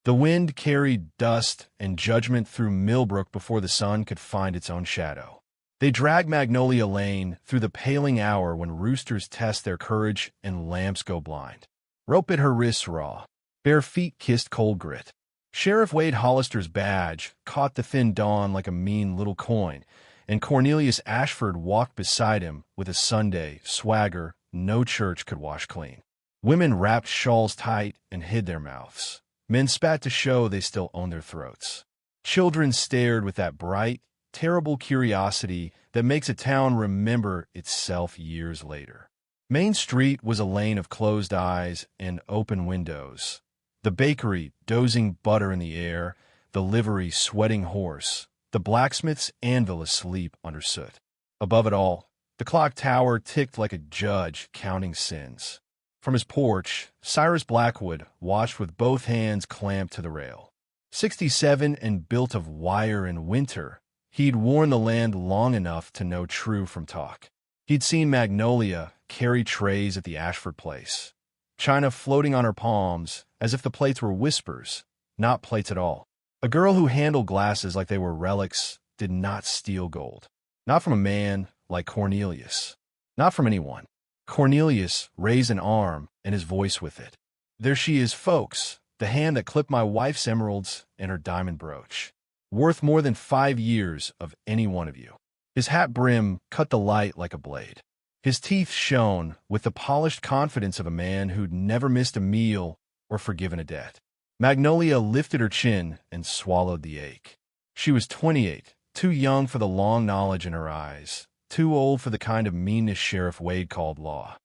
The wind carried dust and judgment through Milbrook before the sun could find its own shadow. They dragged Magnolia Lane through the paling hour when roosters test their courage and lamps go blind. Rope bit her wrists raw. Bare feet kissed cold grit. Sheriff Wade Hollister's badge caught the thin dawn like a mean little coin, and Cornelius Ashford walked beside him with a Sunday swagger no church could wash clean. Women wrapped shawls tight and hid their mouths. Men spat to show they still owned their throats. Children stared with that bright, terrible curiosity that makes a town remember itself years later. Main Street was a lane of closed eyes and open windows. The bakery dozing butter in the air, the livery sweating horse, the blacksmith's anvil asleep under soot. Above it all, the clock tower ticked like a judge counting sins. From his porch, Cyrus Blackwood watched with both hands clamped to the rail. 67 and built of wire in winter, he'd worn the land long enough to know true from talk. He'd seen Magnolia carry trays at the Ashford place, china floating on her palms as if the plates were whispers, not plates at all. A girl who handled glasses like they were relics did not steal gold. Not from a man like Cornelius. Not from anyone. Cornelius raised an arm and his voice with it. There she is, folks, the hand that clipped my wife's emeralds and her diamond brooch. Worth more than 5 years of any one of you. His hat brim cut the light like a blade. His teeth shone with the polished confidence of a man who'd never missed a meal or forgiven a debt. Magnolia lifted her chin and swallowed the ache. She was 28, too young for the long knowledge in her eyes, too old for the kind of meanness Sheriff Wade called law.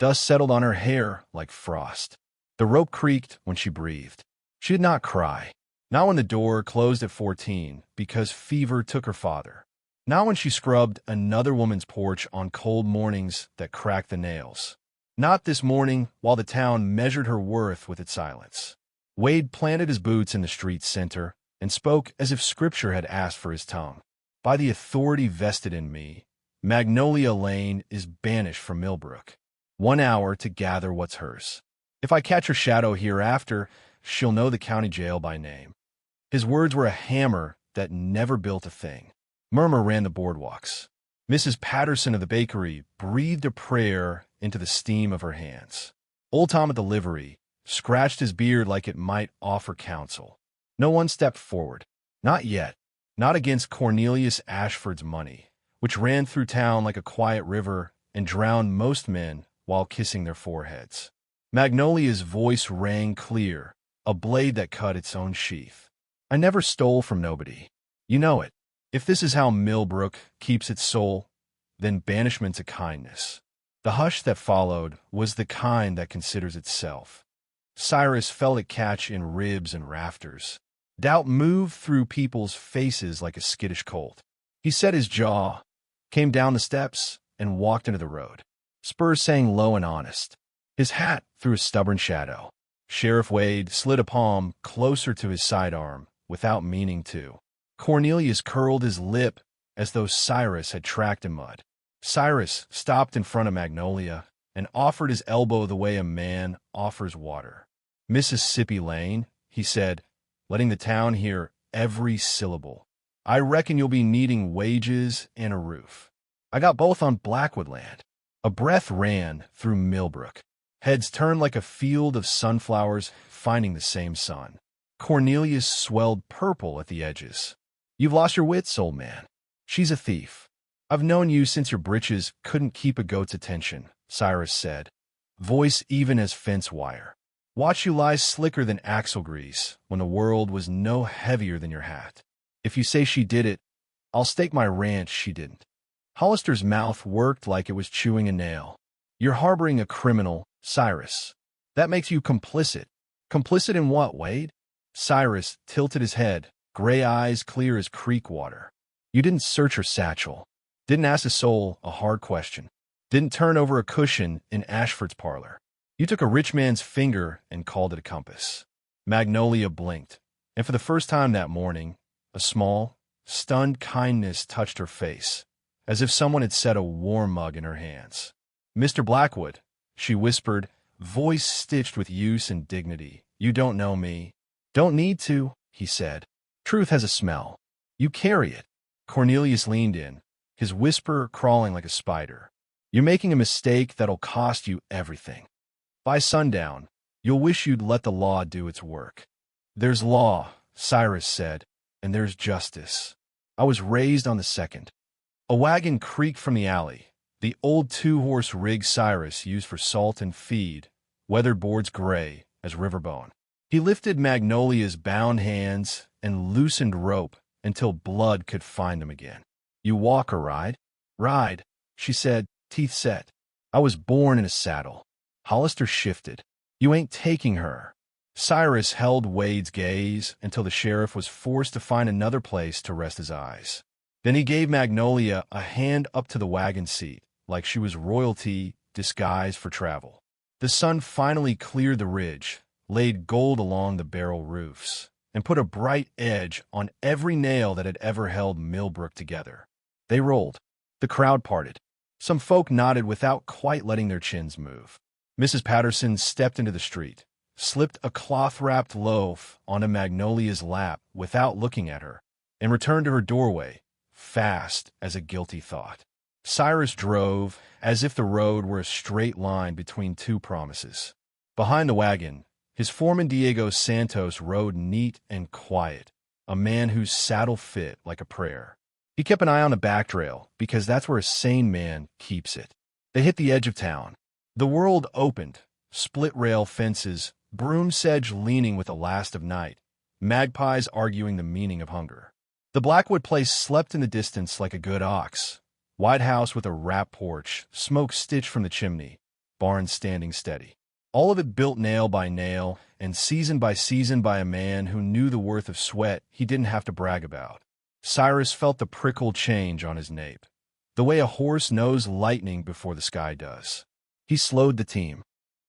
Dust settled on her hair like frost. The rope creaked when she breathed. She did not cry. Not when the door closed at 14 because fever took her father. Not when she scrubbed another woman's porch on cold mornings that cracked the nails. Not this morning while the town measured her worth with its silence. Wade planted his boots in the street's center and spoke as if Scripture had asked for his tongue. By the authority vested in me, Magnolia Lane is banished from Milbrook. 1 hour to gather what's hers. If I catch her shadow hereafter, she'll know the county jail by name. His words were a hammer that never built a thing. Murmur ran the boardwalks. Mrs. Patterson of the bakery breathed a prayer into the steam of her hands. Old Tom at the livery scratched his beard like it might offer counsel. No one stepped forward. Not yet. Not against Cornelius Ashford's money, which ran through town like a quiet river and drowned most men while kissing their foreheads. Magnolia's voice rang clear, a blade that cut its own sheath. I never stole from nobody. You know it. If this is how Milbrook keeps its soul, then banishment's a kindness. The hush that followed was the kind that considers itself. Cyrus felt it catch in ribs and rafters. Doubt moved through people's faces like a skittish colt. He set his jaw, came down the steps, and walked into the road. Spurs sang low and honest. His hat threw a stubborn shadow. Sheriff Wade slid a palm closer to his sidearm without meaning to. Cornelius curled his lip as though Cyrus had tracked in mud. Cyrus stopped in front of Magnolia and offered his elbow the way a man offers water. Mississippi Lane, he said, letting the town hear every syllable. I reckon you'll be needing wages and a roof. I got both on Blackwood land. A breath ran through Milbrook. Heads turned like a field of sunflowers finding the same sun. Cornelius swelled purple at the edges. You've lost your wits, old man. She's a thief. I've known you since your britches couldn't keep a goat's attention, Cyrus said, voice even as fence wire. Watch you lie slicker than axle grease when the world was no heavier than your hat. If you say she did it, I'll stake my ranch she didn't. Hollister's mouth worked like it was chewing a nail. You're harboring a criminal, Cyrus. That makes you complicit. Complicit in what, Wade? Cyrus tilted his head, gray eyes clear as creek water. You didn't search her satchel. Didn't ask a soul a hard question. Didn't turn over a cushion in Ashford's parlor. You took a rich man's finger and called it a compass. Magnolia blinked, and for the first time that morning, a small, stunned kindness touched her face, as if someone had set a warm mug in her hands. Mr. Blackwood, she whispered, voice stitched with use and dignity, you don't know me. Don't need to, he said. Truth has a smell. You carry it. Cornelius leaned in, his whisper crawling like a spider. You're making a mistake that'll cost you everything. By sundown, you'll wish you'd let the law do its work. There's law, Cyrus said, and there's justice. I was raised on the second. A wagon creaked from the alley, the old two-horse rig Cyrus used for salt and feed, weathered boards gray as riverbone. He lifted Magnolia's bound hands and loosened rope until blood could find them again. You walk or ride? Ride, she said, teeth set. I was born in a saddle. Hollister shifted. You ain't taking her. Cyrus held Wade's gaze until the sheriff was forced to find another place to rest his eyes. Then he gave Magnolia a hand up to the wagon seat, like she was royalty disguised for travel. The sun finally cleared the ridge, laid gold along the barrel roofs, and put a bright edge on every nail that had ever held Milbrook together. They rolled. The crowd parted. Some folk nodded without quite letting their chins move. Mrs. Patterson stepped into the street, slipped a cloth-wrapped loaf onto Magnolia's lap without looking at her, and returned to her doorway, fast as a guilty thought. Cyrus drove as if the road were a straight line between two promises. Behind the wagon, his foreman Diego Santos rode neat and quiet, a man whose saddle fit like a prayer. He kept an eye on the back trail because that's where a sane man keeps it. They hit the edge of town. The world opened, split-rail fences, broom sedge leaning with the last of night, magpies arguing the meaning of hunger. The Blackwood place slept in the distance like a good ox. White house with a wrap porch, smoke stitched from the chimney, barn standing steady. All of it built nail by nail and season by season by a man who knew the worth of sweat he didn't have to brag about. Cyrus felt the prickle change on his nape, the way a horse knows lightning before the sky does. He slowed the team.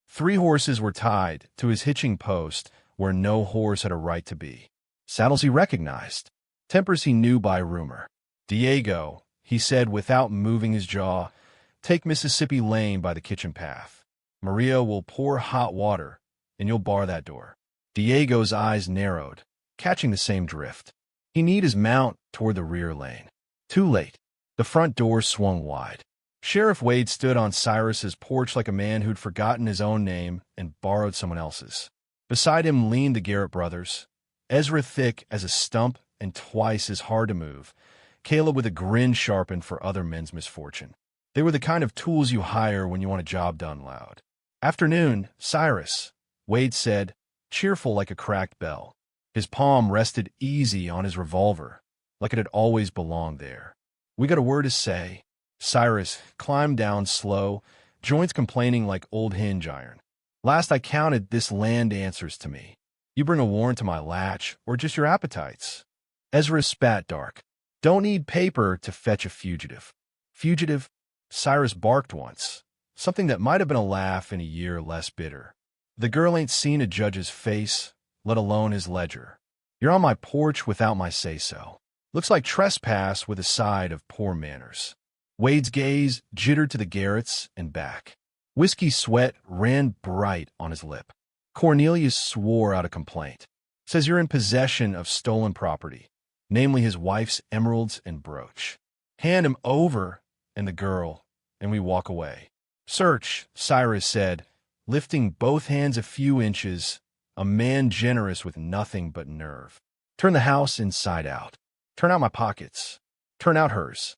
3 horses were tied to his hitching post where no horse had a right to be. Saddles he recognized, tempers he knew by rumor. Diego, he said without moving his jaw, take Mississippi Lane by the kitchen path. Maria will pour hot water, and you'll bar that door. Diego's eyes narrowed, catching the same drift. He kneed his mount toward the rear lane. Too late. The front door swung wide. Sheriff Wade stood on Cyrus's porch like a man who'd forgotten his own name and borrowed someone else's. Beside him leaned the Garrett brothers, Ezra thick as a stump and twice as hard to move, Caleb with a grin sharpened for other men's misfortune. They were the kind of tools you hire when you want a job done loud. Afternoon, Cyrus, Wade said, cheerful like a cracked bell. His palm rested easy on his revolver, like it had always belonged there. We got a word to say. Cyrus climbed down slow, joints complaining like old hinge iron. Last I counted, this land answers to me. You bring a warrant to my latch, or just your appetites. Ezra spat dark. Don't need paper to fetch a fugitive. Fugitive? Cyrus barked once, something that might have been a laugh in a year less bitter. The girl ain't seen a judge's face, let alone his ledger. You're on my porch without my say-so. Looks like trespass with a side of poor manners. Wade's gaze jittered to the Garretts and back. Whiskey sweat ran bright on his lip. Cornelius swore out a complaint. Says you're in possession of stolen property, namely his wife's emeralds and brooch. Hand him over, and the girl, and we walk away. Search, Cyrus said, lifting both hands a few inches, a man generous with nothing but nerve. Turn the house inside out. Turn out my pockets. Turn out hers.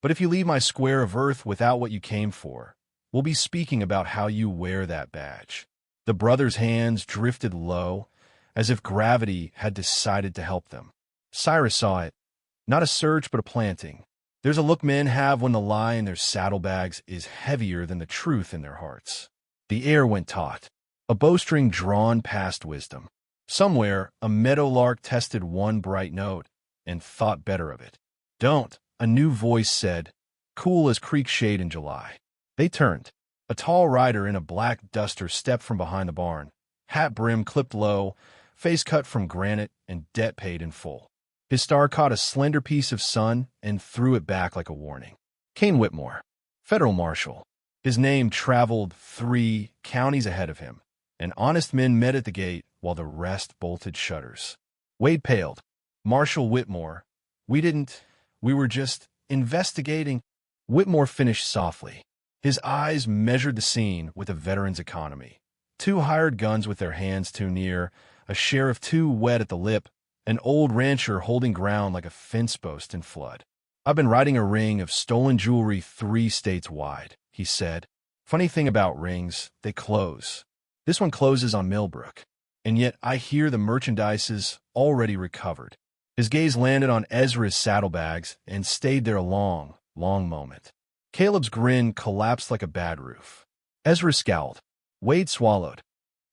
But if you leave my square of earth without what you came for, we'll be speaking about how you wear that badge. The brothers' hands drifted low, as if gravity had decided to help them. Cyrus saw it. Not a search, but a planting. There's a look men have when the lie in their saddlebags is heavier than the truth in their hearts. The air went taut, a bowstring drawn past wisdom. Somewhere, a meadowlark tested one bright note and thought better of it. Don't, a new voice said, cool as creek shade in July. They turned. A tall rider in a black duster stepped from behind the barn, hat brim clipped low, face cut from granite and debt paid in full. His star caught a slender piece of sun and threw it back like a warning. Kane Whitmore, federal marshal. His name traveled 3 counties ahead of him, and honest men met at the gate while the rest bolted shutters. Wade paled. "Marshal Whitmore, we were just investigating." Whitmore finished softly. His eyes measured the scene with a veteran's economy. Two hired guns with their hands too near, a sheriff too wet at the lip, an old rancher holding ground like a fence post in flood. "I've been riding a ring of stolen jewelry 3 states wide," he said. "Funny thing about rings, they close. This one closes on Milbrook. And yet I hear the merchandise is already recovered." His gaze landed on Ezra's saddlebags and stayed there a long, long moment. Caleb's grin collapsed like a bad roof. Ezra scowled. Wade swallowed.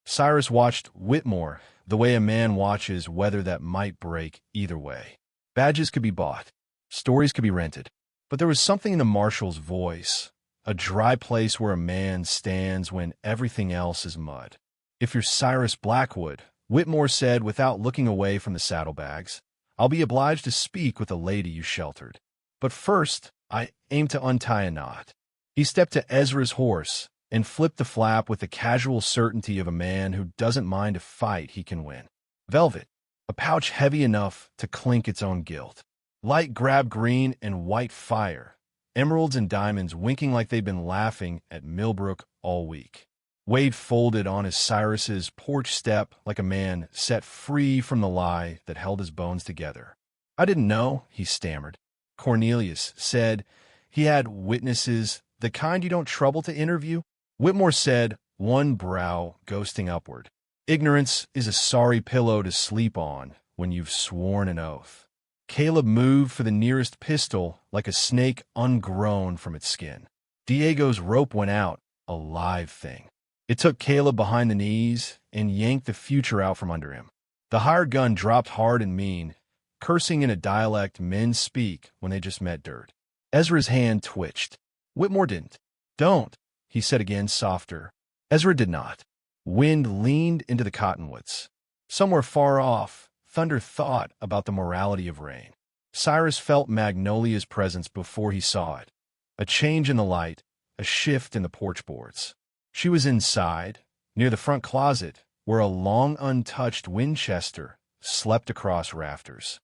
Cyrus watched Whitmore the way a man watches weather that might break either way. Badges could be bought. Stories could be rented. But there was something in the marshal's voice, a dry place where a man stands when everything else is mud. "If you're Cyrus Blackwood," Whitmore said without looking away from the saddlebags, "I'll be obliged to speak with the lady you sheltered. But first, I aim to untie a knot." He stepped to Ezra's horse and flipped the flap with the casual certainty of a man who doesn't mind a fight he can win. Velvet, a pouch heavy enough to clink its own guilt. Light grab green and white fire, emeralds and diamonds winking like they've been laughing at Milbrook all week. Wade folded on his Cyrus's porch step like a man set free from the lie that held his bones together. "I didn't know," he stammered. Cornelius said he had witnesses, the kind you don't trouble to interview. Whitmore said, one brow ghosting upward, "Ignorance is a sorry pillow to sleep on when you've sworn an oath." Caleb moved for the nearest pistol like a snake ungrown from its skin. Diego's rope went out, a live thing. It took Caleb behind the knees and yanked the future out from under him. The hired gun dropped hard and mean, cursing in a dialect men speak when they just met dirt. Ezra's hand twitched. Whitmore didn't. "Don't," he said again, softer. Ezra did not. Wind leaned into the cottonwoods. Somewhere far off, thunder thought about the morality of rain. Cyrus felt Magnolia's presence before he saw it. A change in the light, a shift in the porch boards. She was inside, near the front closet, where a long untouched Winchester slept across rafters.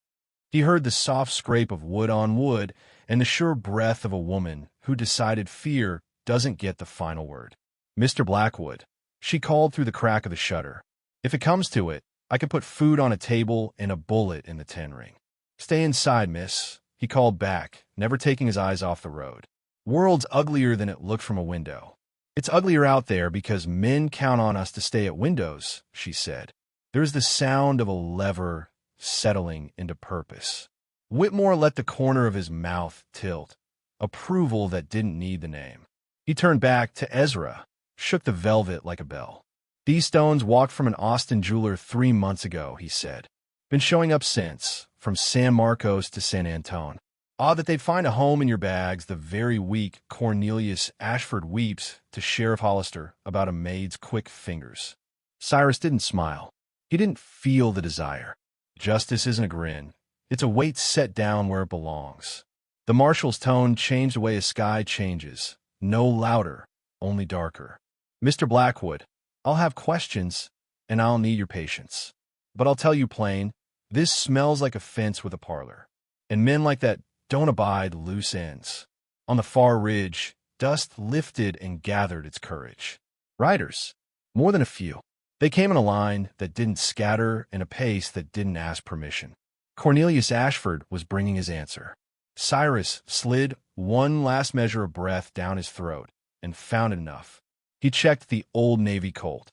He heard the soft scrape of wood on wood and the sure breath of a woman who decided fear doesn't get the final word. "Mr. Blackwood," she called through the crack of the shutter. "If it comes to it, I can put food on a table and a bullet in the 10-ring. "Stay inside, miss," he called back, never taking his eyes off the road. "World's uglier than it looked from a window." "It's uglier out there because men count on us to stay at windows," she said. There's the sound of a lever settling into purpose. Whitmore let the corner of his mouth tilt, approval that didn't need the name. He turned back to Ezra, shook the velvet like a bell. "These stones walked from an Austin jeweler 3 months ago," he said. "Been showing up since, from San Marcos to San Antone. Odd that they'd find a home in your bags the very week Cornelius Ashford weeps to Sheriff Hollister about a maid's quick fingers." Cyrus didn't smile. He didn't feel the desire. Justice isn't a grin. It's a weight set down where it belongs. The marshal's tone changed the way a sky changes. No louder, only darker. "Mr. Blackwood, I'll have questions, and I'll need your patience. But I'll tell you plain, this smells like a fence with a parlor. And men like that don't abide loose ends." On the far ridge, dust lifted and gathered its courage. Riders. More than a few. They came in a line that didn't scatter and a pace that didn't ask permission. Cornelius Ashford was bringing his answer. Cyrus slid one last measure of breath down his throat and found enough. He checked the old Navy Colt,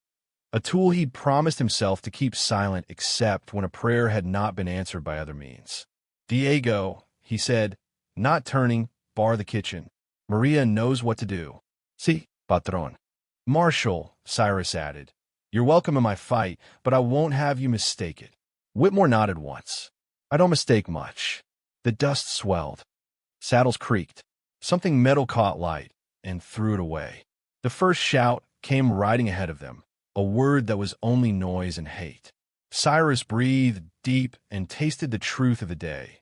a tool he'd promised himself to keep silent except when a prayer had not been answered by other means. "Diego," he said, not turning, "bar the kitchen. Maria knows what to do." "Si, patron." "Marshal," Cyrus added, "you're welcome in my fight, but I won't have you mistake it." Whitmore nodded once. "I don't mistake much." The dust swelled. Saddles creaked. Something metal caught light and threw it away. The first shout came riding ahead of them, a word that was only noise and hate. Cyrus breathed deep and tasted the truth of the day.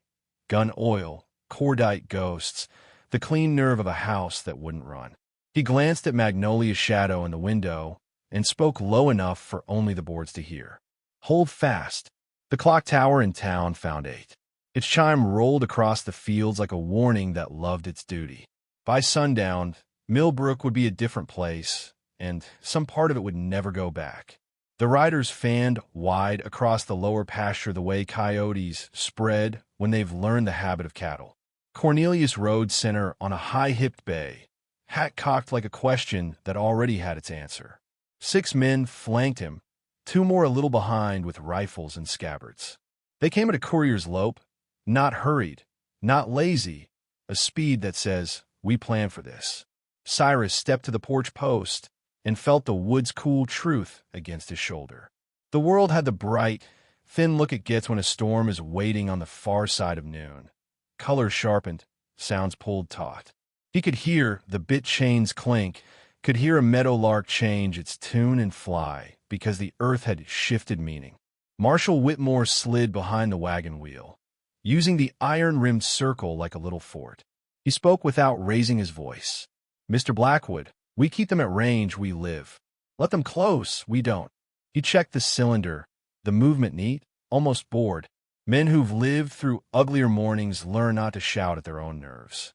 Gun oil, cordite ghosts, the clean nerve of a house that wouldn't run. He glanced at Magnolia's shadow in the window and spoke low enough for only the boards to hear. Hold fast. The clock tower in town found 8. Its chime rolled across the fields like a warning that loved its duty. By sundown, Milbrook would be a different place, and some part of it would never go back. The riders fanned wide across the lower pasture the way coyotes spread when they've learned the habit of cattle. Cornelius rode center on a high-hipped bay, hat cocked like a question that already had its answer. 6 men flanked him, 2 more a little behind with rifles and scabbards. They came at a courier's lope, not hurried, not lazy, a speed that says, "We planned for this." Cyrus stepped to the porch post and felt the wood's cool truth against his shoulder. The world had the bright, thin look it gets when a storm is waiting on the far side of noon. Colors sharpened, sounds pulled taut. He could hear the bit chains clink, could hear a meadowlark change its tune and fly, because the earth had shifted meaning. Marshal Whitmore slid behind the wagon wheel, using the iron-rimmed circle like a little fort. He spoke without raising his voice. "Mr. Blackwood, we keep them at range, we live. Let them close, we don't." He checked the cylinder, the movement neat, almost bored. Men who've lived through uglier mornings learn not to shout at their own nerves.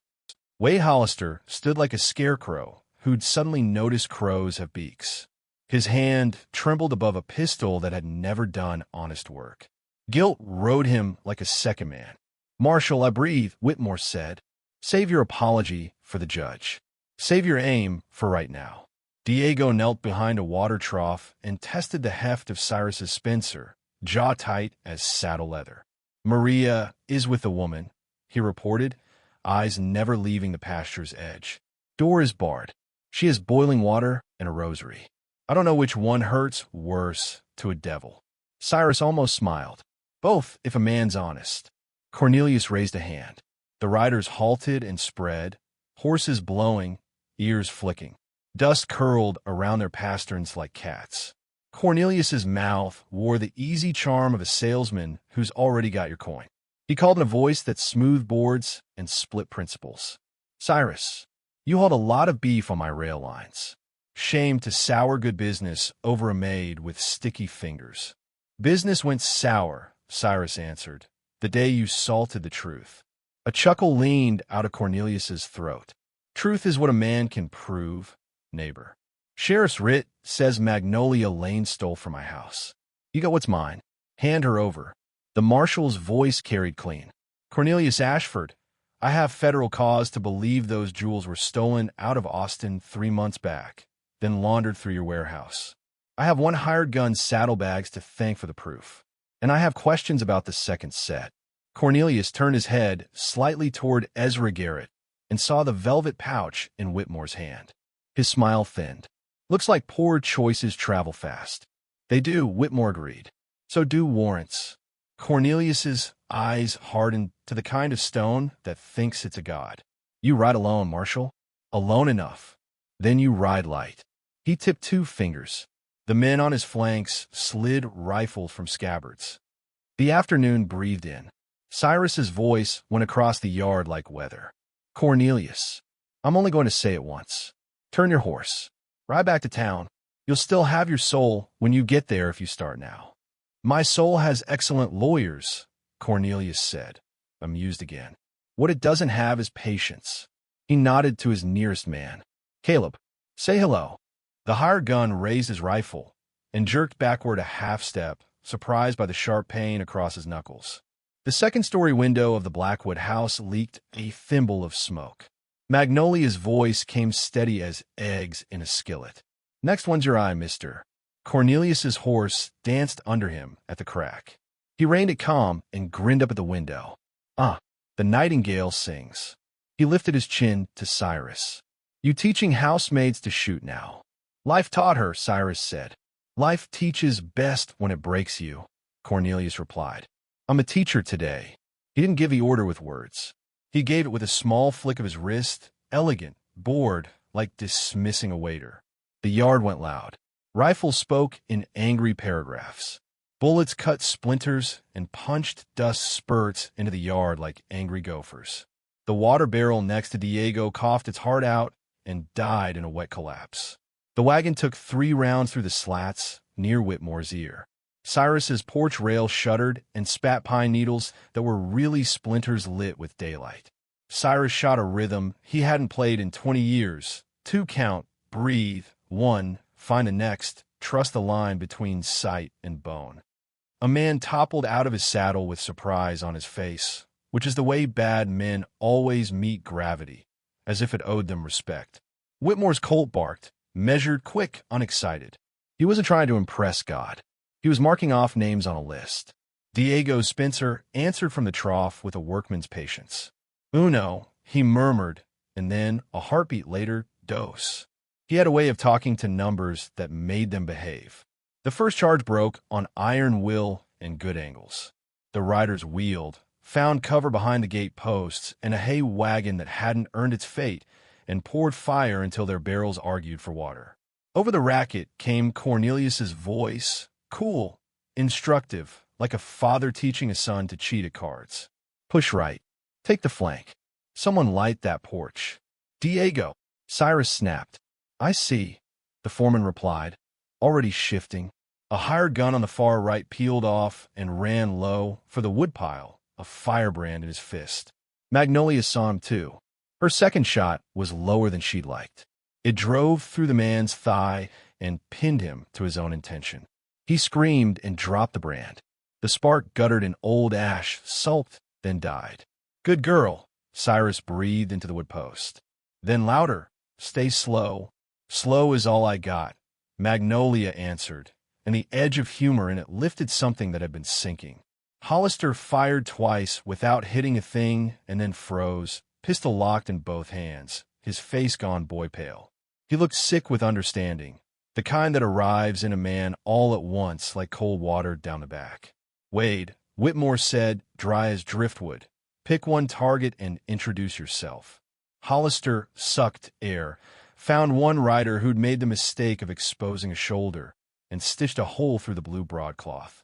Wade Hollister stood like a scarecrow who'd suddenly noticed crows have beaks. His hand trembled above a pistol that had never done honest work. Guilt rode him like a second man. "Marshal, I breathe," Whitmore said. "Save your apology for the judge. Save your aim for right now." Diego knelt behind a water trough and tested the heft of Cyrus's Spencer, jaw tight as saddle leather. "Maria is with the woman," he reported, eyes never leaving the pasture's edge. "Door is barred. She has boiling water and a rosary. I don't know which one hurts worse to a devil." Cyrus almost smiled. "Both, if a man's honest." Cornelius raised a hand. The riders halted and spread, horses blowing, ears flicking. Dust curled around their pasterns like cats. Cornelius's mouth wore the easy charm of a salesman who's already got your coin. He called in a voice that smoothed boards and split principles. "Cyrus, you hauled a lot of beef on my rail lines. Shame to sour good business over a maid with sticky fingers." "Business went sour," Cyrus answered, "the day you salted the truth." A chuckle leaned out of Cornelius's throat. "Truth is what a man can prove, neighbor. Sheriff's writ says Magnolia Lane stole from my house. You got what's mine. Hand her over." The marshal's voice carried clean. "Cornelius Ashford, I have federal cause to believe those jewels were stolen out of Austin 3 months back, then laundered through your warehouse. I have 1 hired gun saddlebags to thank for the proof. And I have questions about the second set." Cornelius turned his head slightly toward Ezra Garrett and saw the velvet pouch in Whitmore's hand. His smile thinned. "Looks like poor choices travel fast." "They do," Whitmore agreed. "So do warrants." Cornelius's eyes hardened to the kind of stone that thinks it's a god. "You ride alone, Marshal. Alone enough. Then you ride light." He tipped 2 fingers. The men on his flanks slid rifles from scabbards. The afternoon breathed in. Cyrus's voice went across the yard like weather. "Cornelius, I'm only going to say it once. Turn your horse. Ride back to town. You'll still have your soul when you get there if you start now." "My soul has excellent lawyers," Cornelius said, amused again. "What it doesn't have is patience." He nodded to his nearest man. "Caleb, say hello." The hired gun raised his rifle and jerked backward a half-step, surprised by the sharp pain across his knuckles. The second-story window of the Blackwood house leaked a thimble of smoke. Magnolia's voice came steady as eggs in a skillet. "Next one's your eye, mister." Cornelius's horse danced under him at the crack. He reined it calm and grinned up at the window. "Ah, the nightingale sings." He lifted his chin to Cyrus. "You teaching housemaids to shoot now?" "Life taught her," Cyrus said. "Life teaches best when it breaks you," Cornelius replied. "I'm a teacher today." He didn't give the order with words. He gave it with a small flick of his wrist, elegant, bored, like dismissing a waiter. The yard went loud. Rifles spoke in angry paragraphs. Bullets cut splinters and punched dust spurts into the yard like angry gophers. The water barrel next to Diego coughed its heart out and died in a wet collapse. The wagon took 3 rounds through the slats near Whitmore's ear. Cyrus's porch rail shuddered and spat pine needles that were really splinters lit with daylight. Cyrus shot a rhythm he hadn't played in 20 years. 2 count, breathe, 1, find the next, trust the line between sight and bone. A man toppled out of his saddle with surprise on his face, which is the way bad men always meet gravity, as if it owed them respect. Whitmore's colt barked, measured, quick, unexcited. He wasn't trying to impress God. He was marking off names on a list. Diego Spencer answered from the trough with a workman's patience. Uno, he murmured, and then, a heartbeat later, dos. He had a way of talking to numbers that made them behave. The first charge broke on iron will and good angles. The riders wheeled, found cover behind the gate posts and a hay wagon that hadn't earned its fate, and poured fire until their barrels argued for water. Over the racket came Cornelius's voice, cool, instructive, like a father teaching a son to cheat at cards. Push right. Take the flank. Someone light that porch. Diego. Cyrus snapped. I see, the foreman replied, already shifting. A hired gun on the far right peeled off and ran low for the woodpile, a firebrand in his fist. Magnolia saw him too. Her second shot was lower than she'd liked. It drove through the man's thigh and pinned him to his own intention. He screamed and dropped the brand. The spark guttered in old ash, sulked, then died. Good girl, Cyrus breathed into the woodpost. Then louder, stay slow. Slow is all I got, Magnolia answered, and the edge of humor in it lifted something that had been sinking. Hollister fired twice without hitting a thing and then froze, pistol locked in both hands, his face gone boy pale. He looked sick with understanding, the kind that arrives in a man all at once like cold water down the back. Wade, Whitmore said, dry as driftwood. Pick one target and introduce yourself. Hollister sucked air, found one rider who'd made the mistake of exposing a shoulder, and stitched a hole through the blue broadcloth.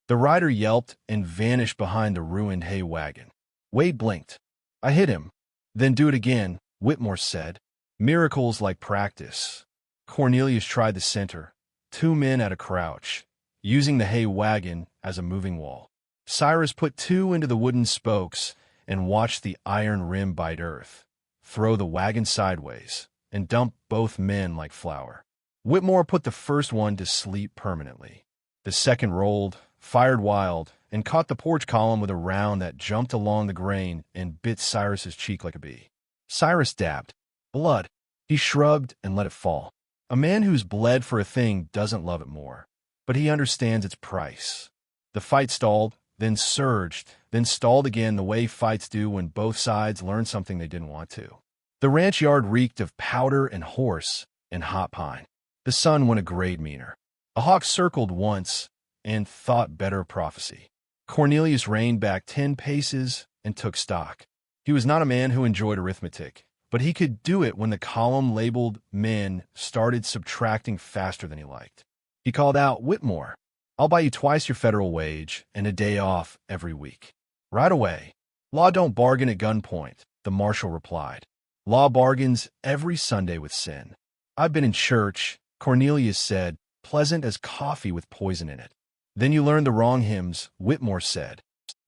The rider yelped and vanished behind the ruined hay wagon. Wade blinked. I hit him. Then do it again, Whitmore said. Miracles like practice. Cornelius tried the center. 2 men at a crouch, using the hay wagon as a moving wall. Cyrus put 2 into the wooden spokes and watched the iron rim bite earth, throw the wagon sideways, and dump both men like flour. Whitmore put the first one to sleep permanently. The second rolled, fired wild, and caught the porch column with a round that jumped along the grain and bit Cyrus's cheek like a bee. Cyrus dabbed. Blood. He shrugged and let it fall. A man who's bled for a thing doesn't love it more, but he understands its price. The fight stalled, then surged, then stalled again the way fights do when both sides learn something they didn't want to. The ranch yard reeked of powder and horse and hot pine. The sun went a grade meaner. A hawk circled once and thought better of prophecy. Cornelius reined back 10 paces and took stock. He was not a man who enjoyed arithmetic, but he could do it when the column labeled men started subtracting faster than he liked. He called out, Whitmore, I'll buy you twice your federal wage and a day off every week. Right away. Law don't bargain at gunpoint, the marshal replied. Law bargains every Sunday with sin. I've been in church, Cornelius said, pleasant as coffee with poison in it. Then you learned the wrong hymns, Whitmore said.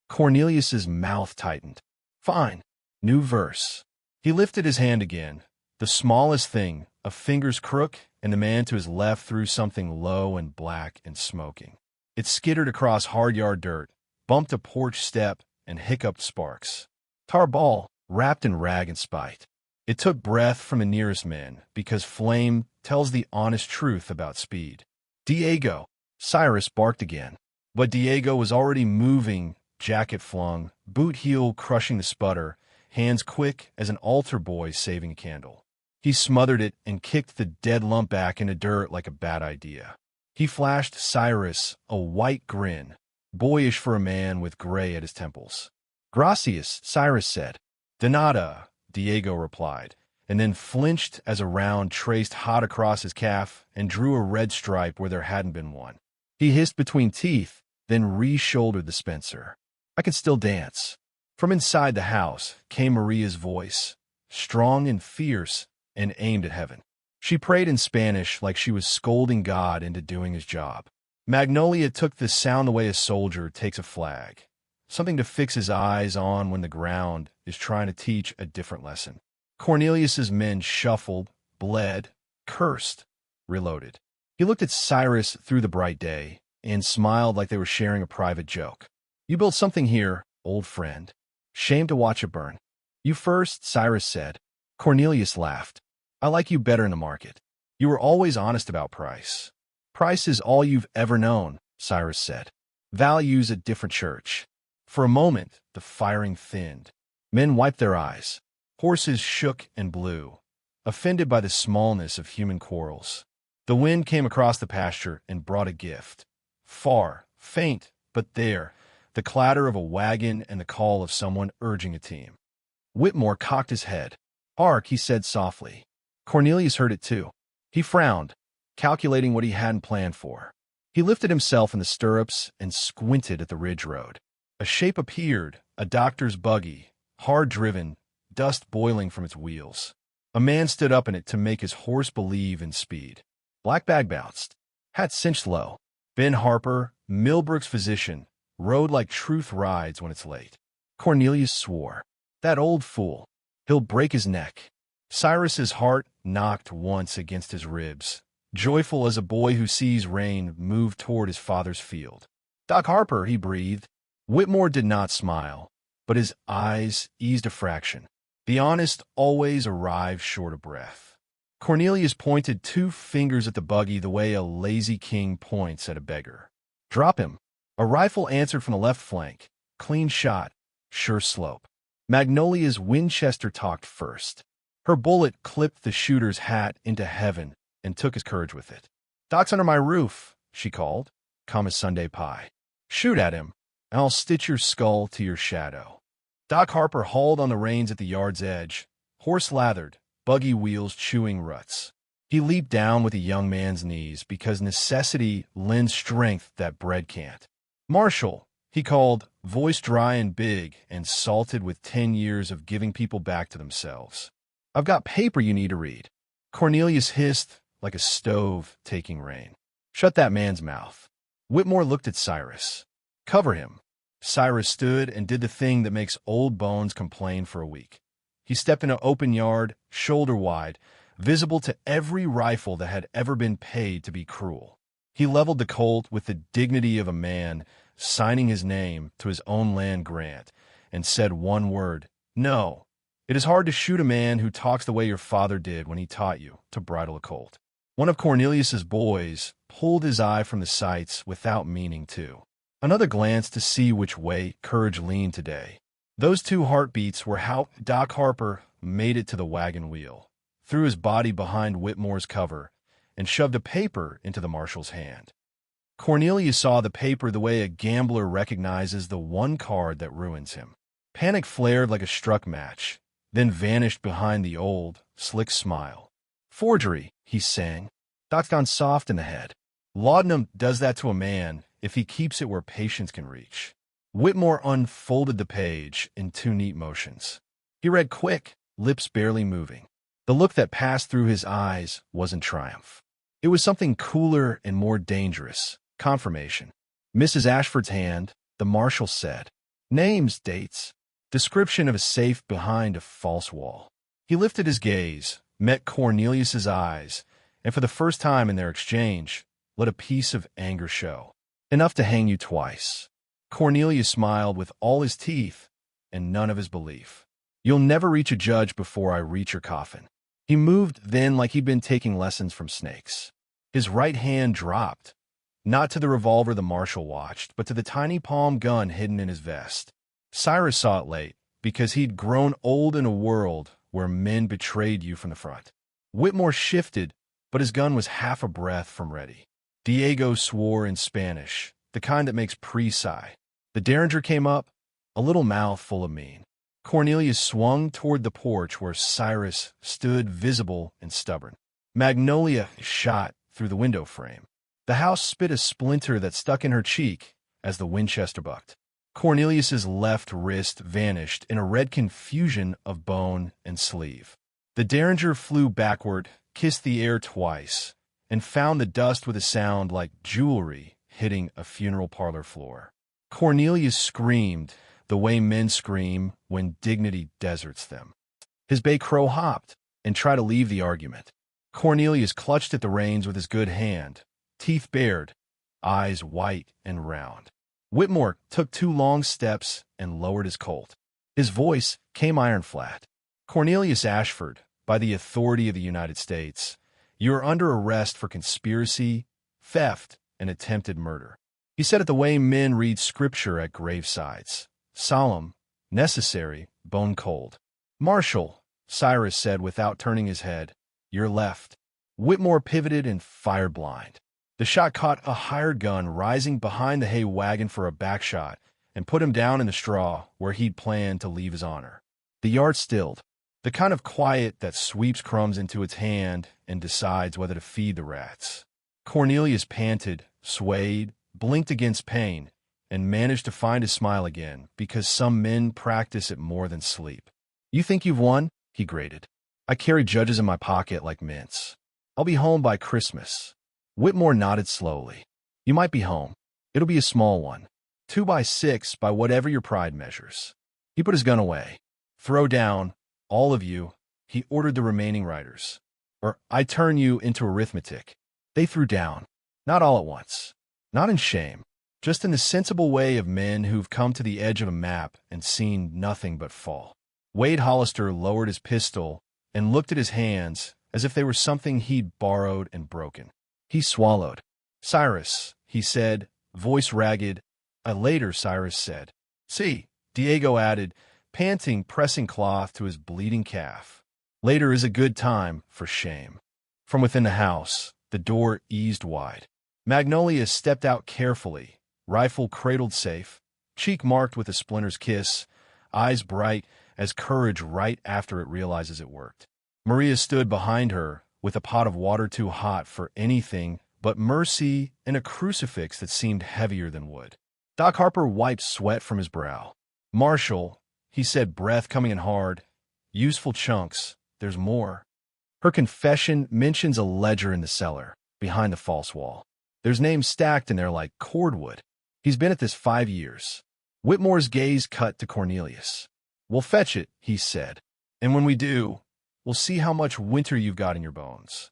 Cornelius's mouth tightened. Fine. New verse. He lifted his hand again. The smallest thing, a finger's crook, and the man to his left threw something low and black and smoking. It skittered across hard yard dirt, bumped a porch step, and hiccuped sparks. Tar ball, wrapped in rag and spite. It took breath from the nearest men, because flame tells the honest truth about speed. Diego. Cyrus barked again. But Diego was already moving, jacket flung, boot heel crushing the sputter, hands quick as an altar boy saving a candle. He smothered it and kicked the dead lump back into dirt like a bad idea. He flashed Cyrus a white grin, boyish for a man with gray at his temples. Gracias, Cyrus said. De nada, Diego replied, and then flinched as a round traced hot across his calf and drew a red stripe where there hadn't been one. He hissed between teeth, then re-shouldered the Spencer. I can still dance. From inside the house came Maria's voice, strong and fierce, and aimed at heaven. She prayed in Spanish like she was scolding God into doing his job. Magnolia took the sound the way a soldier takes a flag, something to fix his eyes on when the ground is trying to teach a different lesson. Cornelius's men shuffled, bled, cursed, reloaded. He looked at Cyrus through the bright day and smiled like they were sharing a private joke. "You built something here, old friend. Shame to watch it burn." "You first," Cyrus said. Cornelius laughed. "I like you better in the market. You were always honest about price." "Price is all you've ever known," Cyrus said. "Value's a different church." For a moment, the firing thinned. Men wiped their eyes. Horses shook and blew, offended by the smallness of human quarrels. The wind came across the pasture and brought a gift. Far, faint, but there, the clatter of a wagon and the call of someone urging a team. Whitmore cocked his head. "Hark," he said softly. Cornelius heard it too. He frowned, calculating what he hadn't planned for. He lifted himself in the stirrups and squinted at the ridge road. A shape appeared, a doctor's buggy, hard-driven, dust boiling from its wheels. A man stood up in it to make his horse believe in speed. Black bag bounced. Hat cinched low. Ben Harper, Milbrook's physician, rode like truth rides when it's late. Cornelius swore. "That old fool. He'll break his neck." Cyrus's heart knocked once against his ribs, joyful as a boy who sees rain move toward his father's field. "Doc Harper," he breathed. Whitmore did not smile, but his eyes eased a fraction. The honest always arrive short of breath. Cornelius pointed 2 fingers at the buggy the way a lazy king points at a beggar. "Drop him." A rifle answered from the left flank. Clean shot, sure slope. Magnolia's Winchester talked first. Her bullet clipped the shooter's hat into heaven and took his courage with it. "Doc's under my roof," she called, calm as Sunday pie. "Shoot at him, and I'll stitch your skull to your shadow." Doc Harper hauled on the reins at the yard's edge, horse lathered, buggy wheels chewing ruts. He leaped down with the young man's knees because necessity lends strength that bread can't. "Marshal," he called, voice dry and big and salted with 10 years of giving people back to themselves. "I've got paper you need to read." Cornelius hissed like a stove taking rain. "Shut that man's mouth." Whitmore looked at Cyrus. "Cover him." Cyrus stood and did the thing that makes old bones complain for a week. He stepped in an open yard, shoulder wide, visible to every rifle that had ever been paid to be cruel. He leveled the Colt with the dignity of a man signing his name to his own land grant, and said one word, "No." It is hard to shoot a man who talks the way your father did when he taught you to bridle a colt. One of Cornelius's boys pulled his eye from the sights without meaning to. Another glance to see which way courage leaned today. Those 2 heartbeats were how Doc Harper made it to the wagon wheel, threw his body behind Whitmore's cover, and shoved a paper into the marshal's hand. Cornelius saw the paper the way a gambler recognizes the one card that ruins him. Panic flared like a struck match, then vanished behind the old, slick smile. "Forgery," he sang. "Doc's gone soft in the head. Laudanum does that to a man if he keeps it where patience can reach." Whitmore unfolded the page in 2 neat motions. He read quick, lips barely moving. The look that passed through his eyes wasn't triumph. It was something cooler and more dangerous. Confirmation. Mrs. Ashford's hand, the marshal said. Names, dates. Description of a safe behind a false wall. He lifted his gaze, met Cornelius's eyes, and for the first time in their exchange, let a piece of anger show. "Enough to hang you twice." Cornelius smiled with all his teeth and none of his belief. "You'll never reach a judge before I reach your coffin." He moved then like he'd been taking lessons from snakes. His right hand dropped, not to the revolver the marshal watched, but to the tiny palm gun hidden in his vest. Cyrus saw it late, because he'd grown old in a world where men betrayed you from the front. Whitmore shifted, but his gun was half a breath from ready. Diego swore in Spanish, the kind that makes sigh. The Derringer came up, a little mouth full of mean. Cornelius swung toward the porch where Cyrus stood visible and stubborn. Magnolia shot through the window frame. The house spit a splinter that stuck in her cheek as the Winchester bucked. Cornelius's left wrist vanished in a red confusion of bone and sleeve. The Derringer flew backward, kissed the air twice, and found the dust with a sound like jewelry hitting a funeral parlor floor. Cornelius screamed the way men scream when dignity deserts them. His bay crow hopped and tried to leave the argument. Cornelius clutched at the reins with his good hand, teeth bared, eyes white and round. Whitmore took 2 long steps and lowered his colt. His voice came iron flat. "Cornelius Ashford, by the authority of the United States, you are under arrest for conspiracy, theft, and attempted murder." He said it the way men read scripture at gravesides. Solemn, necessary, bone cold. "Marshal," Cyrus said without turning his head, "your left." Whitmore pivoted and fired blind. The shot caught a hired gun rising behind the hay wagon for a backshot and put him down in the straw where he'd planned to leave his honor. The yard stilled, the kind of quiet that sweeps crumbs into its hand and decides whether to feed the rats. Cornelius panted, swayed, blinked against pain, and managed to find his smile again because some men practice it more than sleep. "You think you've won?" he grated. "I carry judges in my pocket like mints. I'll be home by Christmas." Whitmore nodded slowly. "You might be home. It'll be a small one. 2 by 6 by whatever your pride measures." He put his gun away. "Throw down, all of you," he ordered the remaining riders, "or I turn you into arithmetic." They threw down. Not all at once. Not in shame. Just in the sensible way of men who've come to the edge of a map and seen nothing but fall. Wade Hollister lowered his pistol and looked at his hands as if they were something he'd borrowed and broken. He swallowed. "Cyrus," he said, voice ragged. Later, Cyrus said. "See," Diego added, panting, pressing cloth to his bleeding calf. "Later is a good time for shame." From within the house, the door eased wide. Magnolia stepped out carefully, rifle cradled safe, cheek marked with a splinter's kiss, eyes bright as courage right after it realizes it worked. Maria stood behind her with a pot of water too hot for anything but mercy and a crucifix that seemed heavier than wood. Doc Harper wiped sweat from his brow. "Marshal," he said, breath coming in hard, "useful chunks, there's more." Her confession mentions a ledger in the cellar, behind the false wall. There's names stacked in there like cordwood. He's been at this 5 years. Whitmore's gaze cut to Cornelius. "We'll fetch it," he said. "And when we do, we'll see how much winter you've got in your bones."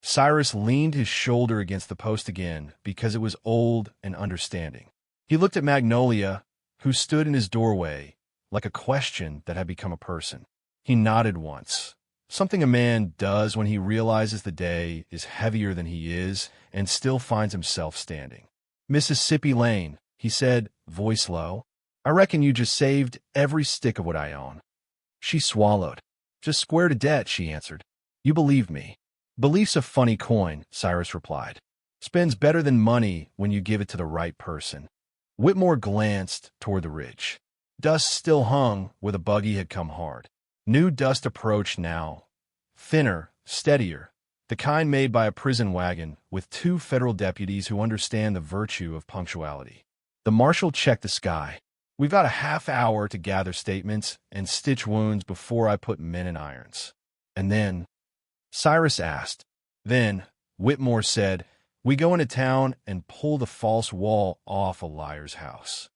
Cyrus leaned his shoulder against the post again because it was old and understanding. He looked at Magnolia, who stood in his doorway, like a question that had become a person. He nodded once, something a man does when he realizes the day is heavier than he is and still finds himself standing. "Mississippi Lane," he said, voice low. "I reckon you just saved every stick of what I own." She swallowed. "Just square to debt," she answered. "You believed me." "Belief's a funny coin," Cyrus replied. "Spends better than money when you give it to the right person." Whitmore glanced toward the ridge. Dust still hung where the buggy had come hard. New dust approached now, thinner, steadier, the kind made by a prison wagon with 2 federal deputies who understand the virtue of punctuality. The marshal checked the sky. "We've got a half hour to gather statements and stitch wounds before I put men in irons." "And then?" Cyrus asked. "Then," Whitmore said, "we go into town and pull the false wall off a liar's house."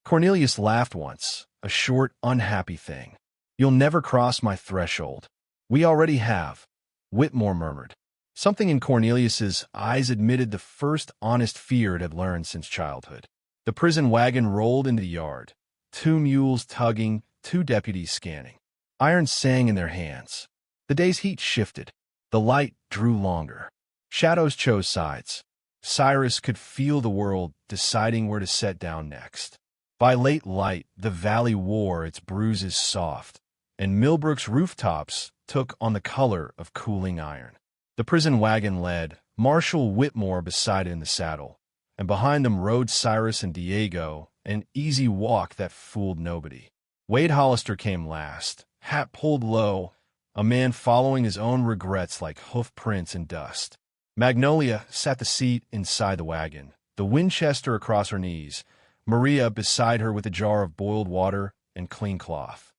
Cornelius laughed once, a short, unhappy thing. "You'll never cross my threshold." "We already have," Whitmore murmured. Something in Cornelius's eyes admitted the first honest fear it had learned since childhood. The prison wagon rolled into the yard, 2 mules tugging, 2 deputies scanning. Irons sang in their hands. The day's heat shifted. The light drew longer. Shadows chose sides. Cyrus could feel the world deciding where to set down next. By late light, the valley wore its bruises soft, and Milbrook's rooftops took on the color of cooling iron. The prison wagon led, Marshal Whitmore beside it in the saddle, and behind them rode Cyrus and Diego, an easy walk that fooled nobody. Wade Hollister came last, hat pulled low, a man following his own regrets like hoof prints in dust. Magnolia sat the seat inside the wagon, the Winchester across her knees, Maria beside her with a jar of boiled water and clean cloth.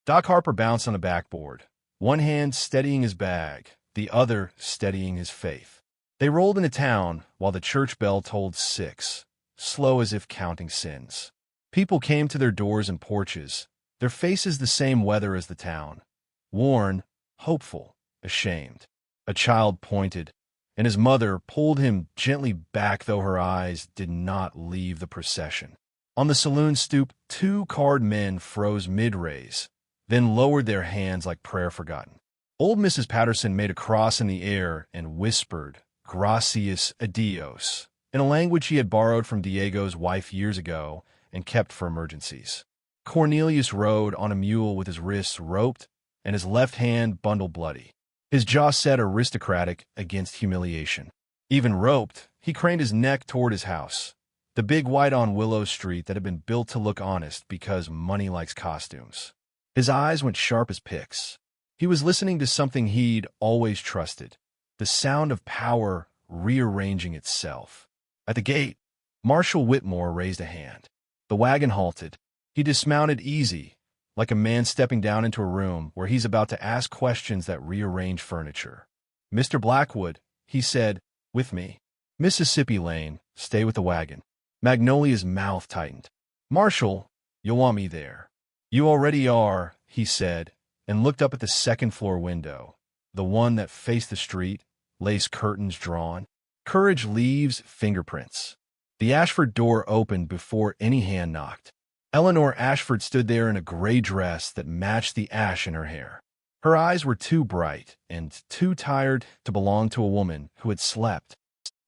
Doc Harper bounced on the backboard, one hand steadying his bag, the other steadying his faith. They rolled into town while the church bell tolled 6, slow as if counting sins. People came to their doors and porches, their faces the same weather as the town, worn, hopeful, ashamed. A child pointed, and his mother pulled him gently back, though her eyes did not leave the procession. On the saloon stoop, 2 card men froze mid-raise, then lowered their hands like prayer forgotten. Old Mrs. Patterson made a cross in the air and whispered, "Gracias a Dios," in a language he had borrowed from Diego's wife years ago and kept for emergencies. Cornelius rode on a mule with his wrists roped and his left hand bundled bloody. His jaw set aristocratic against humiliation. Even roped, he craned his neck toward his house, the big white on Willow Street that had been built to look honest because money likes costumes. His eyes went sharp as picks. He was listening to something he'd always trusted, the sound of power rearranging itself. At the gate, Marshal Whitmore raised a hand. The wagon halted. He dismounted easy, like a man stepping down into a room where he's about to ask questions that rearrange furniture. "Mr. Blackwood," he said, "with me." "Mississippi Lane, stay with the wagon." Magnolia's mouth tightened. "Marshal, you'll want me there." "You already are," he said, and looked up at the second-floor window, the one that faced the street, lace curtains drawn. Courage leaves fingerprints. The Ashford door opened before any hand knocked. Eleanor Ashford stood there in a gray dress that matched the ash in her hair. Her eyes were too bright and too tired to belong to a woman who had slept.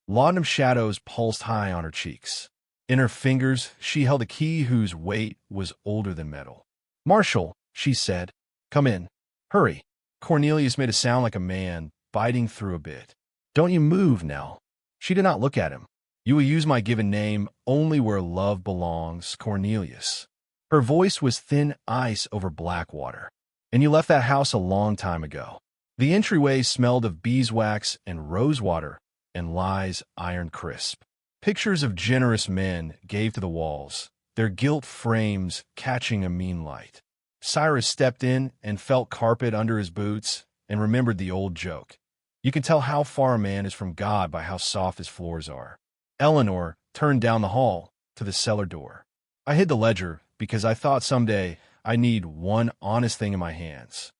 Laudanum shadows pulsed high on her cheeks. In her fingers, she held a key whose weight was older than metal. "Marshal," she said, "come in. Hurry." Cornelius made a sound like a man, biting through a bit. "Don't you move, Nell." She did not look at him. "You will use my given name only where love belongs, Cornelius." Her voice was thin ice over black water. "And you left that house a long time ago." The entryway smelled of beeswax and rosewater and lies iron crisp. Pictures of generous men gave to the walls, their gilt frames catching a mean light. Cyrus stepped in and felt carpet under his boots and remembered the old joke. You can tell how far a man is from God by how soft his floors are. Eleanor turned down the hall to the cellar door. "I hid the ledger because I thought someday I need one honest thing in my hands."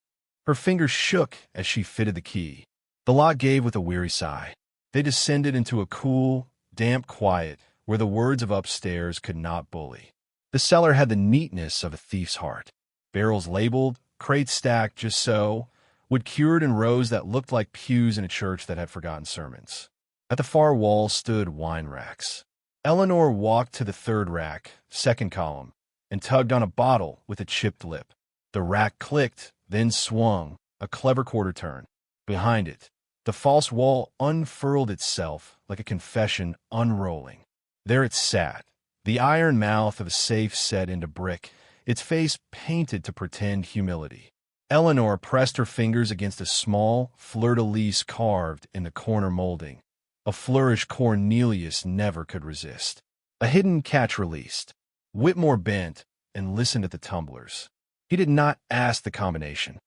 Her fingers shook as she fitted the key. The lock gave with a weary sigh. They descended into a cool, damp quiet where the words of upstairs could not bully. The cellar had the neatness of a thief's heart. Barrels labeled, crates stacked just so, wood cured in rows that looked like pews in a church that had forgotten sermons. At the far wall stood wine racks. Eleanor walked to the third rack, second column, and tugged on a bottle with a chipped lip. The rack clicked, then swung, a clever quarter turn. Behind it, the false wall unfurled itself like a confession unrolling. There it sat, the iron mouth of a safe set into brick, its face painted to pretend humility. Eleanor pressed her fingers against a small fleur-de-lis carved in the corner molding, a flourish Cornelius never could resist. A hidden catch released. Whitmore bent and listened at the tumblers. He did not ask the combination.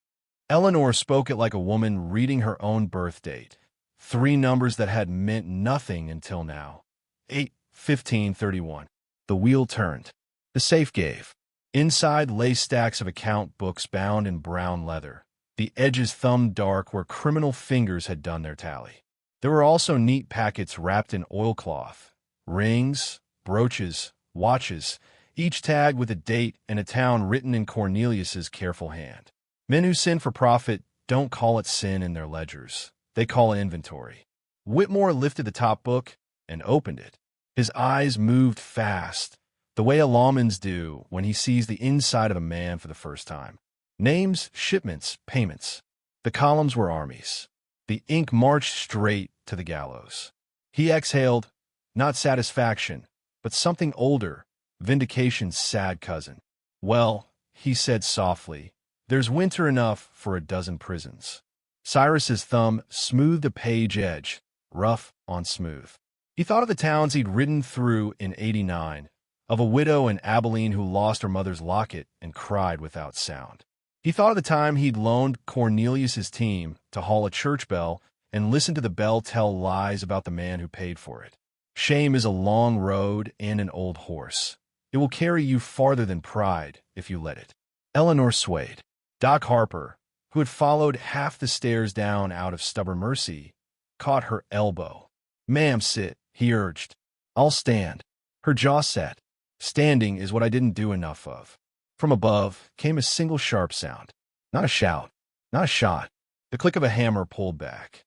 Eleanor spoke it like a woman reading her own birth date. 3 numbers that had meant nothing until now. 8, 15, 31. The wheel turned. The safe gave. Inside lay stacks of account books bound in brown leather, the edges thumbed dark where criminal fingers had done their tally. There were also neat packets wrapped in oilcloth, rings, brooches, watches, each tagged with a date and a town written in Cornelius's careful hand. Men who sin for profit don't call it sin in their ledgers. They call it inventory. Whitmore lifted the top book and opened it. His eyes moved fast, the way a lawman's do when he sees the inside of a man for the first time. Names, shipments, payments. The columns were armies. The ink marched straight to the gallows. He exhaled, not satisfaction, but something older, vindication's sad cousin. "Well," he said softly, "there's winter enough for a dozen prisons." Cyrus's thumb smoothed a page edge, rough on smooth. He thought of the towns he'd ridden through in '89, of a widow in Abilene who lost her mother's locket and cried without sound. He thought of the time he'd loaned Cornelius's team to haul a church bell and listen to the bell tell lies about the man who paid for it. Shame is a long road and an old horse. It will carry you farther than pride if you let it. Eleanor swayed. Doc Harper, who had followed half the stairs down out of stubborn mercy, caught her elbow. "Ma'am, sit," he urged. "I'll stand." Her jaw set. Standing is what I didn't do enough of. From above came a single sharp sound. Not a shout, not a shot. The click of a hammer pulled back.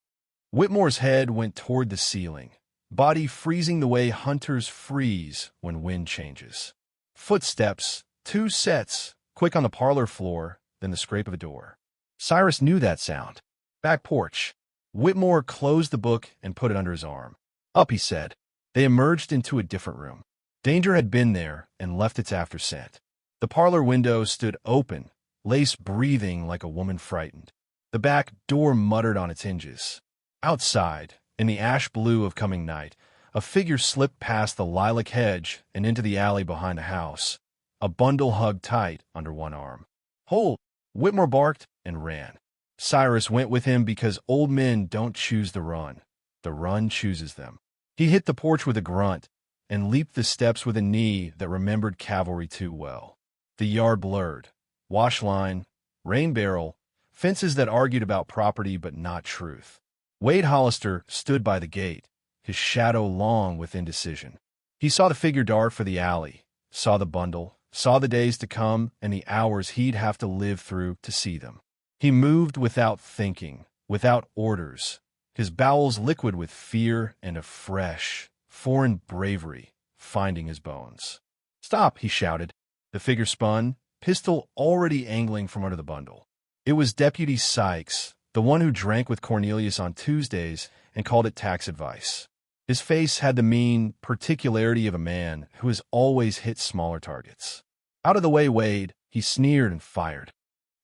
Whitmore's head went toward the ceiling, body freezing the way hunters freeze when wind changes. Footsteps, 2 sets, quick on the parlor floor, then the scrape of a door. Cyrus knew that sound. Back porch. Whitmore closed the book and put it under his arm. "Up," he said. They emerged into a different room. Danger had been there and left its after scent. The parlor window stood open, Lace breathing like a woman frightened. The back door muttered on its hinges. Outside, in the ash blue of coming night, a figure slipped past the lilac hedge and into the alley behind the house, a bundle hugged tight under one arm. "Hold!" Whitmore barked and ran. Cyrus went with him because old men don't choose the run chooses them. He hit the porch with a grunt and leaped the steps with a knee that remembered cavalry too well. The yard blurred. Wash line, rain barrel, fences that argued about property but not truth. Wade Hollister stood by the gate, his shadow long with indecision. He saw the figure dart for the alley, saw the bundle, saw the days to come and the hours he'd have to live through to see them. He moved without thinking, without orders, his bowels liquid with fear and a fresh, foreign bravery finding his bones. "Stop!" he shouted. The figure spun, pistol already angling from under the bundle. It was Deputy Sykes, the one who drank with Cornelius on Tuesdays and called it tax advice. His face had the mean particularity of a man who has always hit smaller targets. "Out of the way, Wade," he sneered and fired.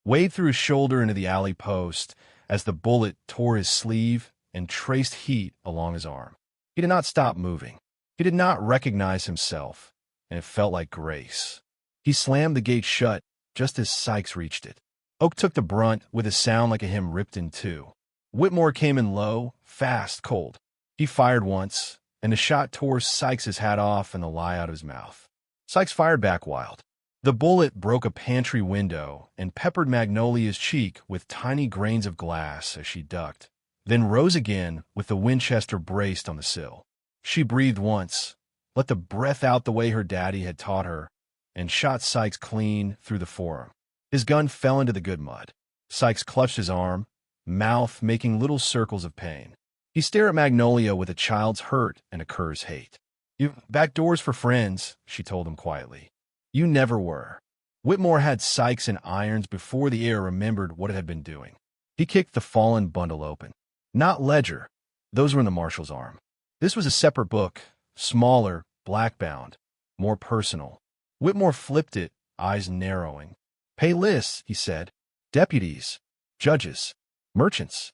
Wade threw his shoulder into the alley post as the bullet tore his sleeve and traced heat along his arm. He did not stop moving. He did not recognize himself, and it felt like grace. He slammed the gate shut just as Sykes reached it. Oak took the brunt with a sound like a hymn ripped in two. Whitmore came in low, fast, cold. He fired once, and the shot tore Sykes' hat off and the lie out of his mouth. Sykes fired back wild. The bullet broke a pantry window and peppered Magnolia's cheek with tiny grains of glass as she ducked, then rose again with the Winchester braced on the sill. She breathed once, let the breath out the way her daddy had taught her, and shot Sykes clean through the forearm. His gun fell into the good mud. Sykes clutched his arm, mouth making little circles of pain. He stared at Magnolia with a child's hurt and a cur's hate. "You back doors for friends," she told him quietly. "You never were." Whitmore had Sykes in irons before the air remembered what it had been doing. He kicked the fallen bundle open. Not ledger. Those were in the marshal's arm. This was a separate book, smaller, black-bound, more personal. Whitmore flipped it, eyes narrowing. "Pay lists," he said. "Deputies, judges, merchants.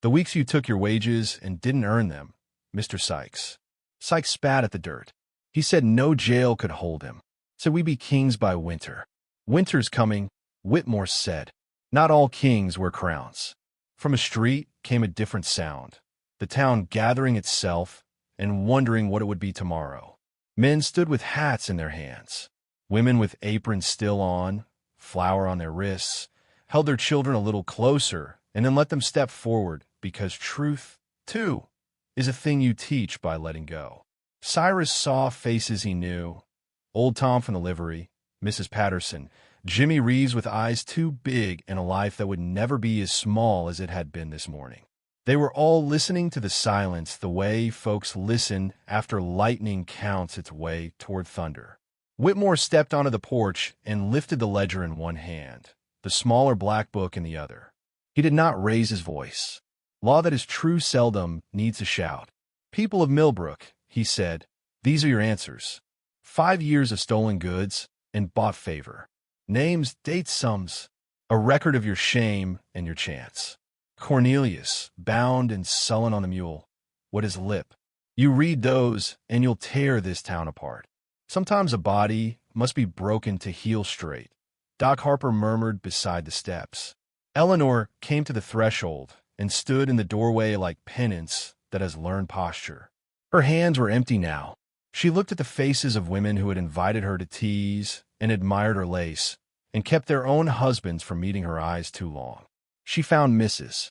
The weeks you took your wages and didn't earn them, Mr. Sykes." Sykes spat at the dirt. He said no jail could hold him. "So we be kings by winter." "Winter's coming," Whitmore said. Not all kings wear crowns. From a street came a different sound, the town gathering itself and wondering what it would be tomorrow. Men stood with hats in their hands. Women with aprons still on, flour on their wrists, held their children a little closer and then let them step forward because truth, too, is a thing you teach by letting go. Cyrus saw faces he knew. Old Tom from the livery, Mrs. Patterson, Jimmy Reeves with eyes too big and a life that would never be as small as it had been this morning. They were all listening to the silence the way folks listen after lightning counts its way toward thunder. Whitmore stepped onto the porch and lifted the ledger in one hand, the smaller black book in the other. He did not raise his voice. Law that is true seldom needs a shout. "People of Milbrook," he said, "these are your answers. 5 years of stolen goods and bought favor. Names, dates, sums. A record of your shame and your chance. Cornelius, bound and sullen on the mule. What is lip? You read those and you'll tear this town apart. Sometimes a body must be broken to heal straight." Doc Harper murmured beside the steps. Eleanor came to the threshold and stood in the doorway like penance that has learned posture. Her hands were empty now. She looked at the faces of women who had invited her to teas and admired her lace, and kept their own husbands from meeting her eyes too long. She found Mrs.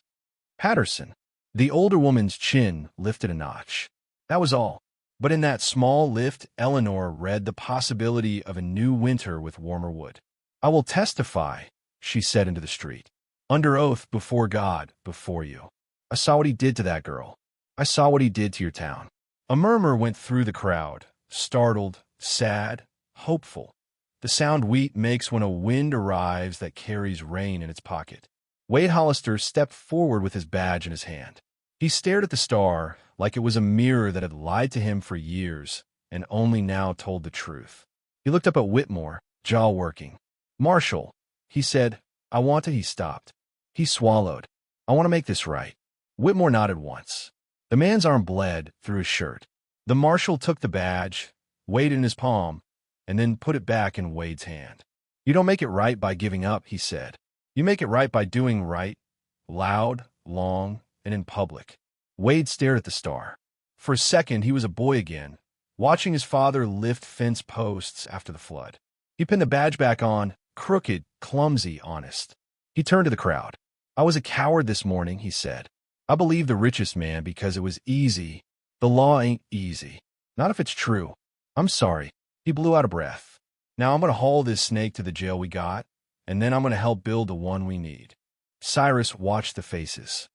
Patterson. The older woman's chin lifted a notch. That was all. But in that small lift, Eleanor read the possibility of a new winter with warmer wood. "I will testify," she said into the street. "Under oath before God, before you. I saw what he did to that girl. I saw what he did to your town." A murmur went through the crowd, startled, sad, hopeful. The sound wheat makes when a wind arrives that carries rain in its pocket. Wade Hollister stepped forward with his badge in his hand. He stared at the star like it was a mirror that had lied to him for years and only now told the truth. He looked up at Whitmore, jaw working. "Marshal," he said. "I want to—" He stopped. He swallowed. "I want to make this right." Whitmore nodded once. The man's arm bled through his shirt. The marshal took the badge, weighed it in his palm, and then put it back in Wade's hand. "You don't make it right by giving up," he said. "You make it right by doing right, loud, long, and in public." Wade stared at the star. For a second, he was a boy again, watching his father lift fence posts after the flood. He pinned the badge back on, crooked, clumsy, honest. He turned to the crowd. "I was a coward this morning," he said. "I believed the richest man because it was easy. The law ain't easy. Not if it's true. I'm sorry." He blew out a breath. "Now I'm going to haul this snake to the jail we got, and then I'm going to help build the one we need." Cyrus watched the faces.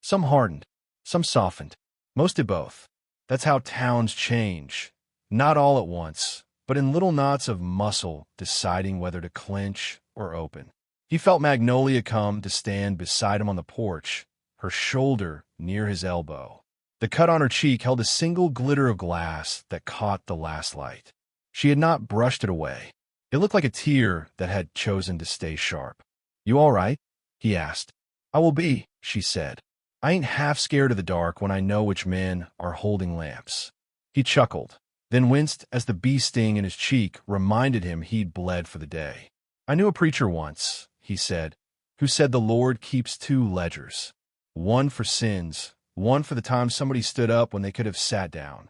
Some hardened, some softened. Most did both. That's how towns change. Not all at once, but in little knots of muscle deciding whether to clinch or open. He felt Magnolia come to stand beside him on the porch, her shoulder near his elbow. The cut on her cheek held a single glitter of glass that caught the last light. She had not brushed it away. It looked like a tear that had chosen to stay sharp. "You all right?" he asked. "I will be," she said. "I ain't half scared of the dark when I know which men are holding lamps." He chuckled, then winced as the bee sting in his cheek reminded him he'd bled for the day. "I knew a preacher once," he said, "who said the Lord keeps two ledgers. One for sins, one for the time somebody stood up when they could have sat down."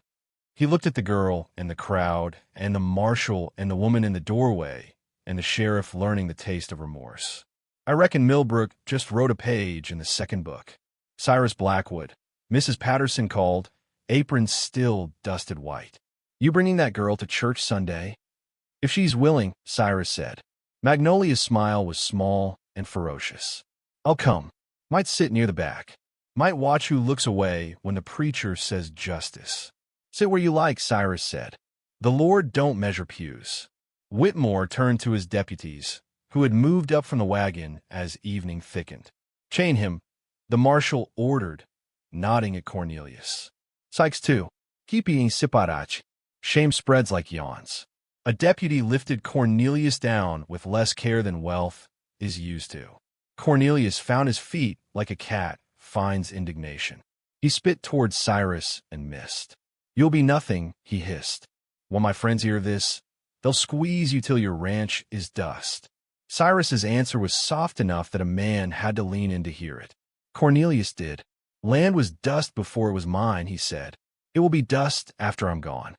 He looked at the girl and the crowd and the marshal and the woman in the doorway and the sheriff learning the taste of remorse. "I reckon Milbrook just wrote a page in the second book." Cyrus Blackwood. Mrs. Patterson called, apron still dusted white. "You bringing that girl to church Sunday?" "If she's willing," Cyrus said. Magnolia's smile was small and ferocious. "I'll come. Might sit near the back. Might watch who looks away when the preacher says justice." "Sit where you like," Cyrus said. "The Lord don't measure pews." Whitmore turned to his deputies, who had moved up from the wagon as evening thickened. "Chain him," the marshal ordered, nodding at Cornelius. "Sykes too. Keep eating siparach. Shame spreads like yawns." A deputy lifted Cornelius down with less care than wealth is used to. Cornelius found his feet like a cat finds indignation. He spit towards Cyrus and missed. "You'll be nothing," he hissed. "When my friends hear this, they'll squeeze you till your ranch is dust." Cyrus's answer was soft enough that a man had to lean in to hear it. Cornelius did. "Land was dust before it was mine," he said. "It will be dust after I'm gone.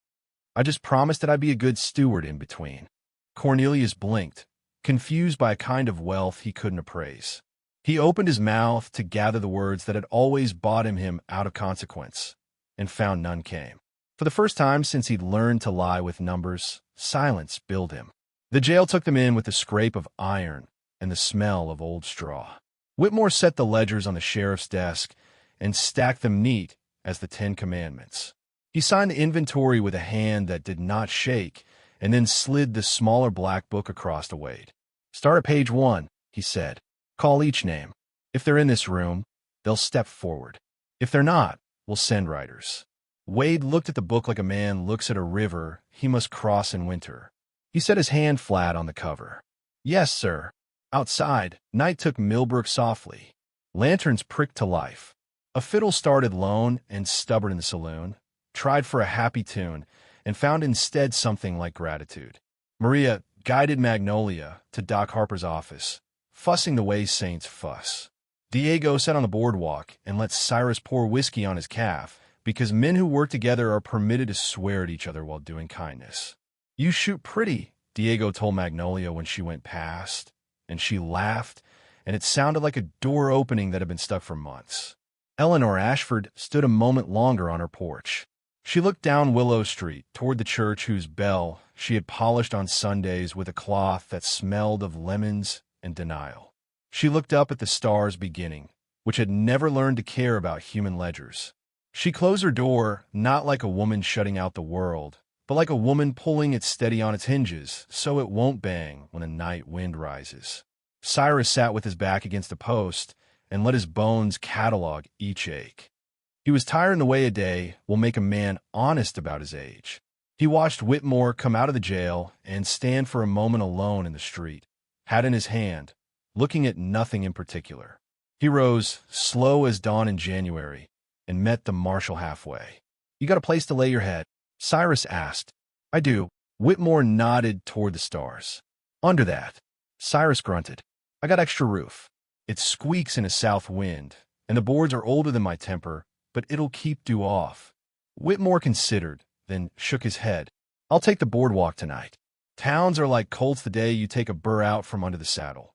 I just promised that I'd be a good steward in between." Cornelius blinked, confused by a kind of wealth he couldn't appraise. He opened his mouth to gather the words that had always bottomed him out of consequence, and found none came. For the first time since he'd learned to lie with numbers, silence billed him. The jail took them in with the scrape of iron and the smell of old straw. Whitmore set the ledgers on the sheriff's desk and stacked them neat as the 10 Commandments. He signed the inventory with a hand that did not shake and then slid the smaller black book across to Wade. "Start at page 1, he said. "Call each name. If they're in this room, they'll step forward. If they're not, we'll send riders." Wade looked at the book like a man looks at a river he must cross in winter. He set his hand flat on the cover. "Yes, sir." Outside, night took Milbrook softly. Lanterns pricked to life. A fiddle started lone and stubborn in the saloon, tried for a happy tune, and found instead something like gratitude. Maria guided Magnolia to Doc Harper's office, fussing the way saints fuss. Diego sat on the boardwalk and let Cyrus pour whiskey on his calf, because men who work together are permitted to swear at each other while doing kindness. "You shoot pretty," Diego told Magnolia when she went past, and she laughed, and it sounded like a door opening that had been stuck for months. Eleanor Ashford stood a moment longer on her porch. She looked down Willow Street toward the church whose bell she had polished on Sundays with a cloth that smelled of lemons and denial. She looked up at the stars beginning, which had never learned to care about human ledgers. She closed her door not like a woman shutting out the world, but like a woman pulling it steady on its hinges so it won't bang when a night wind rises. Cyrus sat with his back against a post and let his bones catalog each ache. He was tired in the way a day will make a man honest about his age. He watched Whitmore come out of the jail and stand for a moment alone in the street, hat in his hand, looking at nothing in particular. He rose, slow as dawn in January, and met the marshal halfway. "You got a place to lay your head?" Cyrus asked. "I do." Whitmore nodded toward the stars. "Under that." Cyrus grunted. "I got extra roof. It squeaks in a south wind, and the boards are older than my temper, but it'll keep dew off." Whitmore considered, then shook his head. "I'll take the boardwalk tonight. Towns are like colts the day you take a burr out from under the saddle.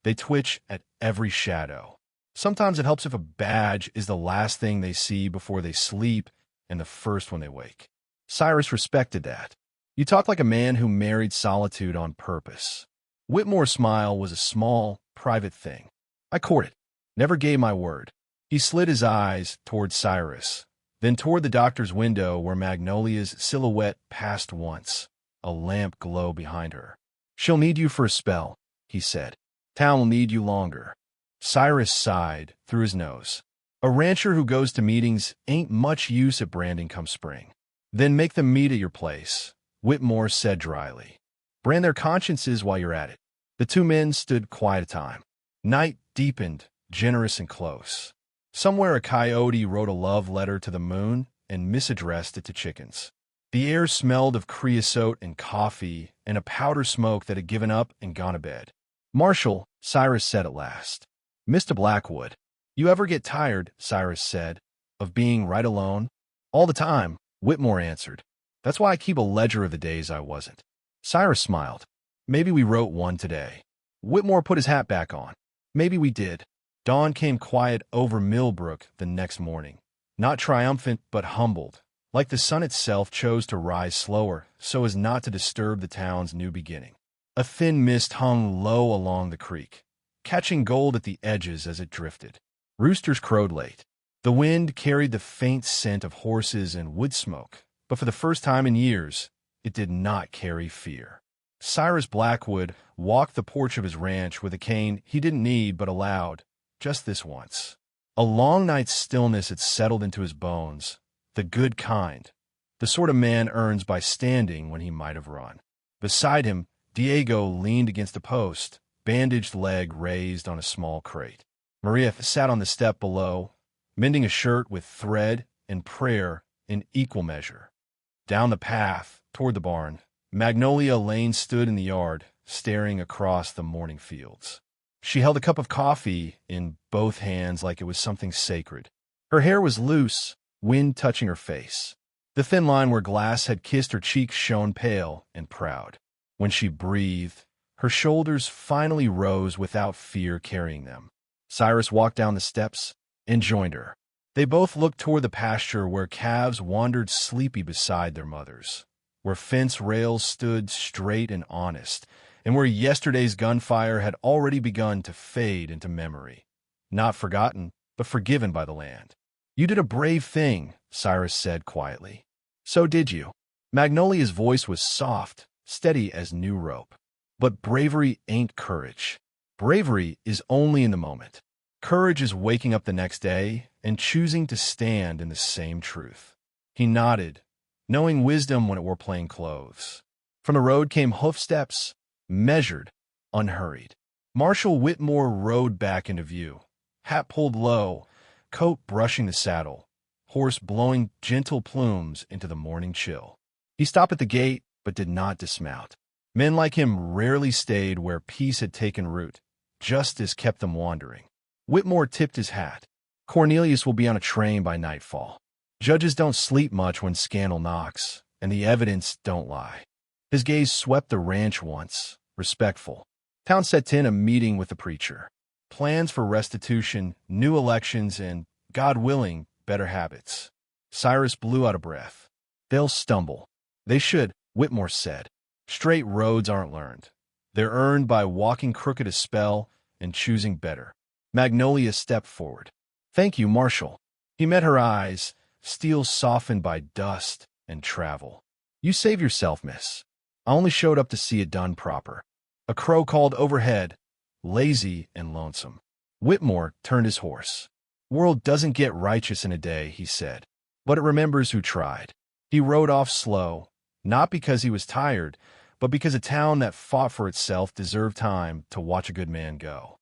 They twitch at every shadow. Sometimes it helps if a badge is the last thing they see before they sleep and the first when they wake." Cyrus respected that. "You talk like a man who married solitude on purpose." Whitmore's smile was a small, private thing. "I courted. Never gave my word." He slid his eyes toward Cyrus, then toward the doctor's window where Magnolia's silhouette passed once, a lamp glow behind her. "She'll need you for a spell," he said. "Town will need you longer." Cyrus sighed through his nose. "A rancher who goes to meetings ain't much use at branding come spring." "Then make them meet at your place," Whitmore said dryly. "Brand their consciences while you're at it." The two men stood quiet a time. Night deepened, generous and close. Somewhere a coyote wrote a love letter to the moon and misaddressed it to chickens. The air smelled of creosote and coffee and a powder smoke that had given up and gone to bed. "Marshal," Cyrus said at last. "Mr. Blackwood." "You ever get tired," Cyrus said, "of being right alone?" "All the time," Whitmore answered. "That's why I keep a ledger of the days I wasn't." Cyrus smiled. "Maybe we wrote one today." Whitmore put his hat back on. "Maybe we did." Dawn came quiet over Milbrook the next morning, not triumphant but humbled, like the sun itself chose to rise slower so as not to disturb the town's new beginning. A thin mist hung low along the creek, catching gold at the edges as it drifted. Roosters crowed late. The wind carried the faint scent of horses and wood smoke, but for the first time in years, it did not carry fear. Cyrus Blackwood walked the porch of his ranch with a cane he didn't need but allowed, just this once. A long night's stillness had settled into his bones, the good kind, the sort of man earns by standing when he might have run. Beside him, Diego leaned against a post, bandaged leg raised on a small crate. Maria sat on the step below, mending a shirt with thread and prayer in equal measure. Down the path, toward the barn, Magnolia Lane stood in the yard, staring across the morning fields. She held a cup of coffee in both hands like it was something sacred. Her hair was loose, wind touching her face. The thin line where glass had kissed her cheeks shone pale and proud. When she breathed, her shoulders finally rose without fear carrying them. Cyrus walked down the steps and joined her. They both looked toward the pasture where calves wandered sleepy beside their mothers, where fence rails stood straight and honest, and where yesterday's gunfire had already begun to fade into memory. Not forgotten, but forgiven by the land. "You did a brave thing," Cyrus said quietly. "So did you." Magnolia's voice was soft, steady as new rope. "But bravery ain't courage. Bravery is only in the moment. Courage is waking up the next day and choosing to stand in the same truth." He nodded, knowing wisdom when it wore plain clothes. From the road came hoofsteps, measured, unhurried. Marshal Whitmore rode back into view, hat pulled low, coat brushing the saddle, horse blowing gentle plumes into the morning chill. He stopped at the gate, but did not dismount. Men like him rarely stayed where peace had taken root. Justice kept them wandering. Whitmore tipped his hat. Cornelius will be on a train by nightfall. Judges don't sleep much when scandal knocks, and the evidence don't lie. His gaze swept the ranch once, respectful. Town set in a meeting with the preacher. Plans for restitution, new elections, and, God willing, better habits. Cyrus blew out a breath. They'll stumble. They should, Whitmore said. Straight roads aren't learned. They're earned by walking crooked a spell and choosing better. Magnolia stepped forward. Thank you, Marshal. He met her eyes, steel softened by dust and travel. You save yourself, miss. I only showed up to see it done proper. A crow called overhead, lazy and lonesome. Whitmore turned his horse. World doesn't get righteous in a day, he said, but it remembers who tried. He rode off slow, not because he was tired, but because a town that fought for itself deserved time to watch a good man go.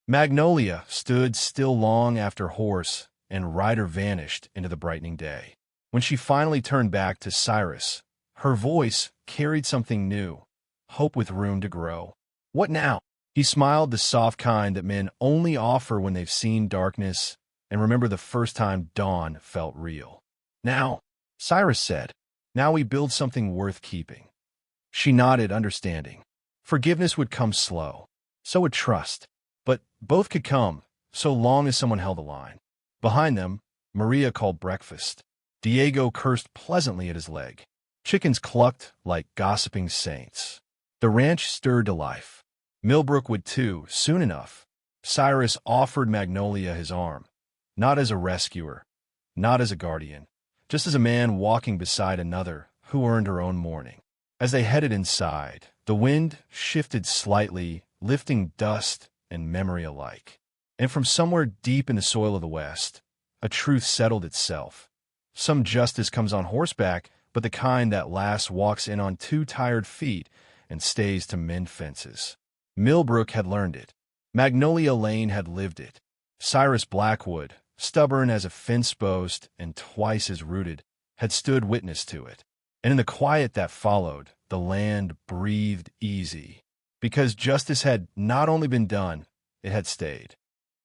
Magnolia stood still long after horse and rider vanished into the brightening day. When she finally turned back to Cyrus, her voice carried something new, hope with room to grow. What now? He smiled, the soft kind that men only offer when they've seen darkness and remember the first time dawn felt real. Now, Cyrus said, now we build something worth keeping. She nodded, understanding. Forgiveness would come slow, so would trust. But both could come, so long as someone held the line. Behind them, Maria called breakfast. Diego cursed pleasantly at his leg. Chickens clucked like gossiping saints. The ranch stirred to life. Milbrook would too, soon enough. Cyrus offered Magnolia his arm, not as a rescuer, not as a guardian, just as a man walking beside another who earned her own mourning. As they headed inside, the wind shifted slightly, lifting dust and memory alike. And from somewhere deep in the soil of the West, a truth settled itself. Some justice comes on horseback, but the kind that last walks in on two tired feet and stays to mend fences. Milbrook had learned it. Magnolia Lane had lived it. Cyrus Blackwood, stubborn as a fence post and twice as rooted, had stood witness to it. And in the quiet that followed, the land breathed easy, because justice had not only been done, it had stayed.